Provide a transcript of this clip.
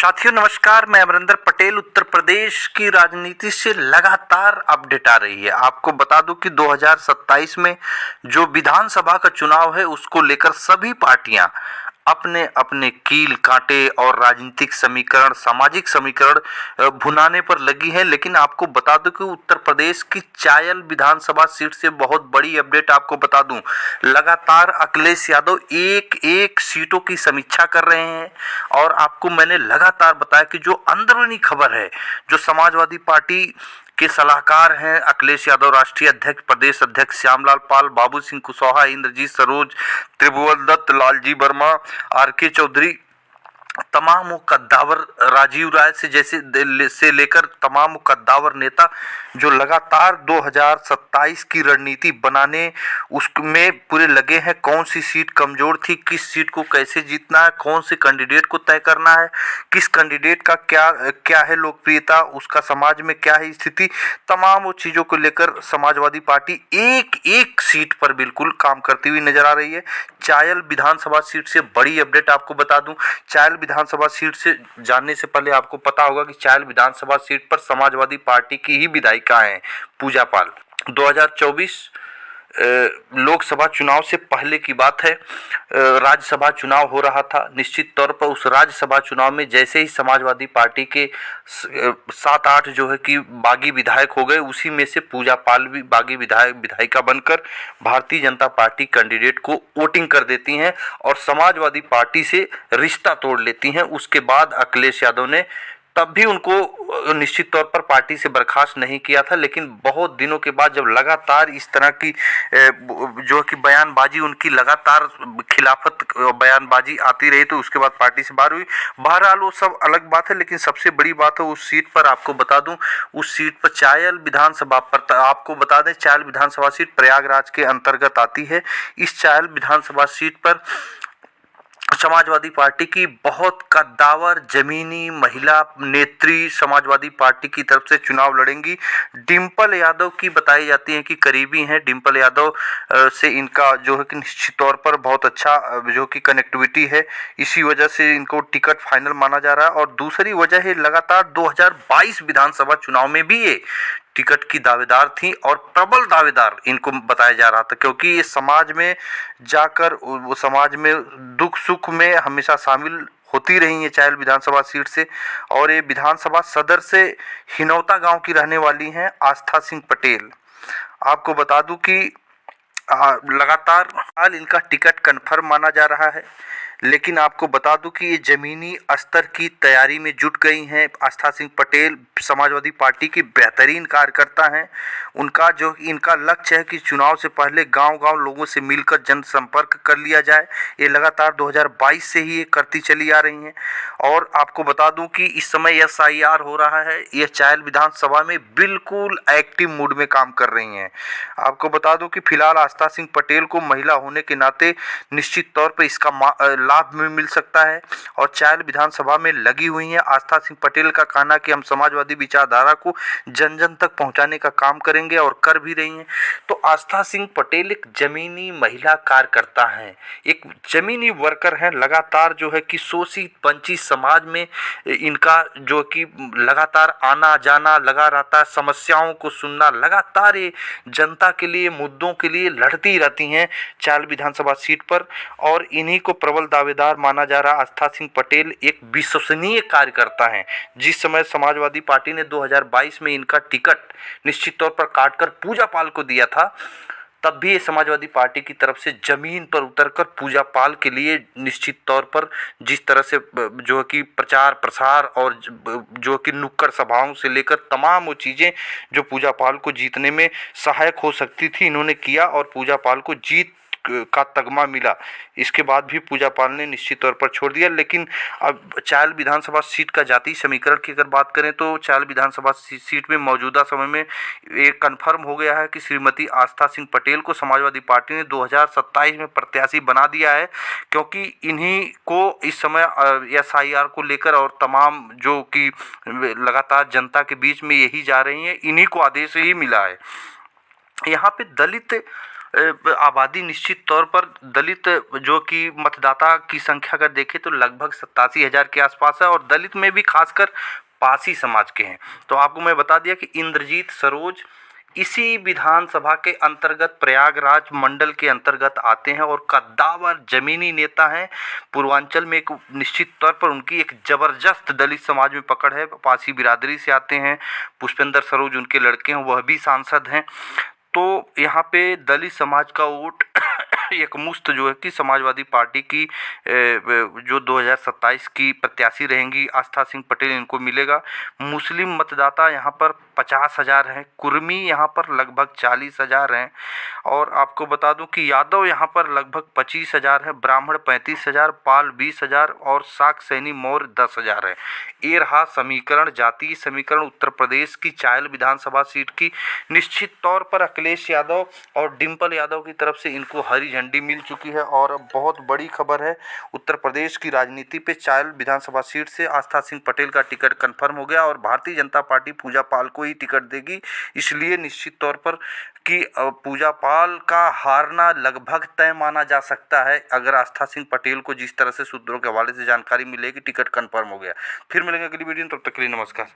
साथियों नमस्कार, मैं अमरिंदर पटेल। उत्तर प्रदेश की राजनीति से लगातार अपडेट आ रही है। आपको बता दूं कि 2027 में जो विधानसभा का चुनाव है उसको लेकर सभी पार्टियां अपने अपने कील कांटे और राजनीतिक समीकरण, सामाजिक समीकरण भुनाने पर लगी है। लेकिन आपको बता दूं कि उत्तर प्रदेश की चायल विधानसभा सीट से बहुत बड़ी अपडेट आपको बता दूं। लगातार अखिलेश यादव एक एक सीटों की समीक्षा कर रहे हैं और आपको मैंने लगातार बताया कि जो अंदरूनी खबर है, जो समाजवादी पार्टी के सलाहकार हैं अखिलेश यादव, राष्ट्रीय अध्यक्ष, प्रदेश अध्यक्ष श्यामलाल पाल, बाबू सिंह कुशवाहा, इंद्रजीत सरोज, त्रिभुवन दत्त, लालजी वर्मा, आर.के. चौधरी, तमाम वो कद्दावर, राजीव राय से लेकर तमाम वो कद्दावर नेता जो लगातार 2027 की रणनीति बनाने उसमें पूरे लगे हैं। कौन सी सीट कमजोर थी, किस सीट को कैसे जीतना है, कौन से कैंडिडेट को तय करना है, किस कैंडिडेट का क्या क्या है लोकप्रियता, उसका समाज में क्या है स्थिति, तमाम वो चीज़ों को लेकर समाजवादी पार्टी एक एक सीट पर बिल्कुल काम करती हुई नजर आ रही है। चायल विधानसभा सीट से बड़ी अपडेट आपको बता दूं। चायल विधानसभा सीट से जानने से पहले आपको पता होगा कि चायल विधानसभा सीट पर समाजवादी पार्टी की ही विधायिका हैं पूजा पाल। 2024 लोकसभा चुनाव से पहले की बात है, राज्यसभा चुनाव हो रहा था। निश्चित तौर पर उस राज्यसभा चुनाव में जैसे ही समाजवादी पार्टी के 7-8 जो है कि बागी विधायक हो गए, उसी में से पूजा पाल भी बागी विधायिका बनकर भारतीय जनता पार्टी कैंडिडेट को वोटिंग कर देती हैं और समाजवादी पार्टी से रिश्ता तोड़ लेती हैं। उसके बाद अखिलेश यादव ने तब भी उनको निश्चित तौर पर पार्टी से बर्खास्त नहीं किया था, लेकिन बहुत दिनों के बाद जब लगातार इस तरह की जो कि बयानबाजी, उनकी लगातार खिलाफत बयानबाजी आती रही, तो उसके बाद पार्टी से बाहर हुई। बहरहाल वो सब अलग बात है, लेकिन सबसे बड़ी बात है उस सीट पर आपको बता दूं, उस सीट पर चायल विधानसभा पर आपको बता दें, चायल विधानसभा सीट प्रयागराज के अंतर्गत आती है। इस चायल विधानसभा सीट पर समाजवादी पार्टी की बहुत कद्दावर जमीनी महिला नेत्री समाजवादी पार्टी की तरफ से चुनाव लड़ेंगी। डिंपल यादव की बताई जाती है कि करीबी हैं। डिंपल यादव से इनका जो है कि निश्चित तौर पर बहुत अच्छा जो कि कनेक्टिविटी है, इसी वजह से इनको टिकट फाइनल माना जा रहा है। और दूसरी वजह है लगातार 2022 विधानसभा चुनाव में भी ये टिकट की दावेदार थी और प्रबल दावेदार इनको बताया जा रहा था, क्योंकि ये समाज में जाकर वो समाज में दुख सुख में हमेशा शामिल होती रही है चायल विधानसभा सीट से। और ये विधानसभा सदर से हिनौता गांव की रहने वाली हैं आस्था सिंह पटेल। आपको बता दूं कि लगातार हाल इनका टिकट कन्फर्म माना जा रहा है, लेकिन आपको बता दूं कि ये जमीनी स्तर की तैयारी में जुट गई हैं। आस्था सिंह पटेल समाजवादी पार्टी की बेहतरीन कार्यकर्ता हैं। उनका जो इनका लक्ष्य है कि चुनाव से पहले गांव-गांव लोगों से मिलकर जनसंपर्क कर लिया जाए। ये लगातार 2022 से ही ये करती चली आ रही हैं। और आपको बता दूं कि इस समय एसआईआर हो रहा है। ये चायल विधानसभा में बिल्कुल एक्टिव मूड में काम कर रही हैं। आपको बता दूं कि फिलहाल आस्था सिंह पटेल को महिला होने के नाते निश्चित तौर पर इसका लाभ में मिल सकता है और चायल विधानसभा में लगी हुई हैं। आस्था सिंह पटेल का कहना कि हम समाजवादी विचारधारा को जन जन तक पहुंचाने का काम करेंगे और कर भी रही हैं। तो आस्था सिंह पटेल एक जमीनी महिला कार्यकर्ता हैं, एक जमीनी वर्कर हैं। लगातार जो है कि शोषित वंचित समाज में इनका जो कि लगातार आना जाना लगा रहता है, समस्याओं को सुनना, लगातार ये जनता के लिए, मुद्दों के लिए लड़ती रहती हैं चायल विधानसभा सीट पर। और इन्हीं को प्रबल दावेदार माना जा रहा। आस्था सिंह पटेल एक विश्वसनीय कार्यकर्ता हैं। जिस समय समाजवादी पार्टी ने 2022 में इनका टिकट निश्चित तौर पर काटकर पूजा पाल को दिया था, तब भी ये समाजवादी पार्टी की तरफ से जमीन पर उतरकर पूजा पाल के लिए निश्चित तौर पर जिस तरह से जो कि प्रचार प्रसार और जो कि नुक्कड़ सभाओं से लेकर तमाम वो चीज़ें जो पूजा पाल को जीतने में सहायक हो सकती थी, इन्होंने किया और पूजा पाल को जीत का तगमा मिला। इसके बाद भी पूजा पाल ने निश्चित तौर पर छोड़ दिया। लेकिन अब चायल विधानसभा सीट का जातीय समीकरण की अगर बात करें तो चायल विधानसभा सीट में मौजूदा समय में एक कन्फर्म हो गया है कि श्रीमती आस्था सिंह पटेल को समाजवादी पार्टी ने 2027 में प्रत्याशी बना दिया है, क्योंकि इन्हीं को इस समय एसआईआर को लेकर और तमाम जो कि लगातार जनता के बीच में यही जा रही हैं, इन्हीं को आदेश ही मिला है। यहाँ पे दलित आबादी निश्चित तौर पर दलित जो कि मतदाता की संख्या अगर देखें तो लगभग 87,000 के आसपास है, और दलित में भी खासकर पासी समाज के हैं। तो आपको मैं बता दिया कि इंद्रजीत सरोज इसी विधानसभा के अंतर्गत प्रयागराज मंडल के अंतर्गत आते हैं और कद्दावर जमीनी नेता हैं। पूर्वांचल में एक निश्चित तौर पर उनकी एक जबरदस्त दलित समाज में पकड़ है। पासी बिरादरी से आते हैं। पुष्पेंद्र सरोज उनके लड़के हैं, वह भी सांसद हैं। तो यहाँ पे दलित समाज का वोट एक मुश्त जो है कि समाजवादी पार्टी की जो 2027 की प्रत्याशी रहेंगी आस्था सिंह पटेल, इनको मिलेगा। मुस्लिम मतदाता यहाँ पर 50,000 हैं, कुर्मी यहाँ पर लगभग 40,000 हैं, और आपको बता दूं कि यादव यहाँ पर लगभग 25,000 है, ब्राह्मण 35,000, पाल 20,000 और साक सैनी मौर्य 10,000 है। ये रहा समीकरण, जातीय समीकरण उत्तर प्रदेश की चायल विधानसभा सीट की। निश्चित तौर पर अखिलेश यादव और डिम्पल यादव की तरफ से इनको हरी झंडी मिल चुकी है, और अब बहुत बड़ी खबर है, उत्तर प्रदेश की राजनीति पे चायल विधानसभा सीट से आस्था सिंह पटेल का टिकट कंफर्म हो गया, और भारतीय जनता पार्टी पूजा पाल को ही टिकट देगी। इसलिए निश्चित तौर पर कि पूजा पाल का हारना लगभग तय माना जा सकता है, अगर आस्था सिंह पटेल को जिस तरह से सूत्रों के हवाले से जानकारी मिलेगी टिकट कंफर्म हो गया। फिर मिलेंगे अगली वीडियो में, तब तक के लिए नमस्कार।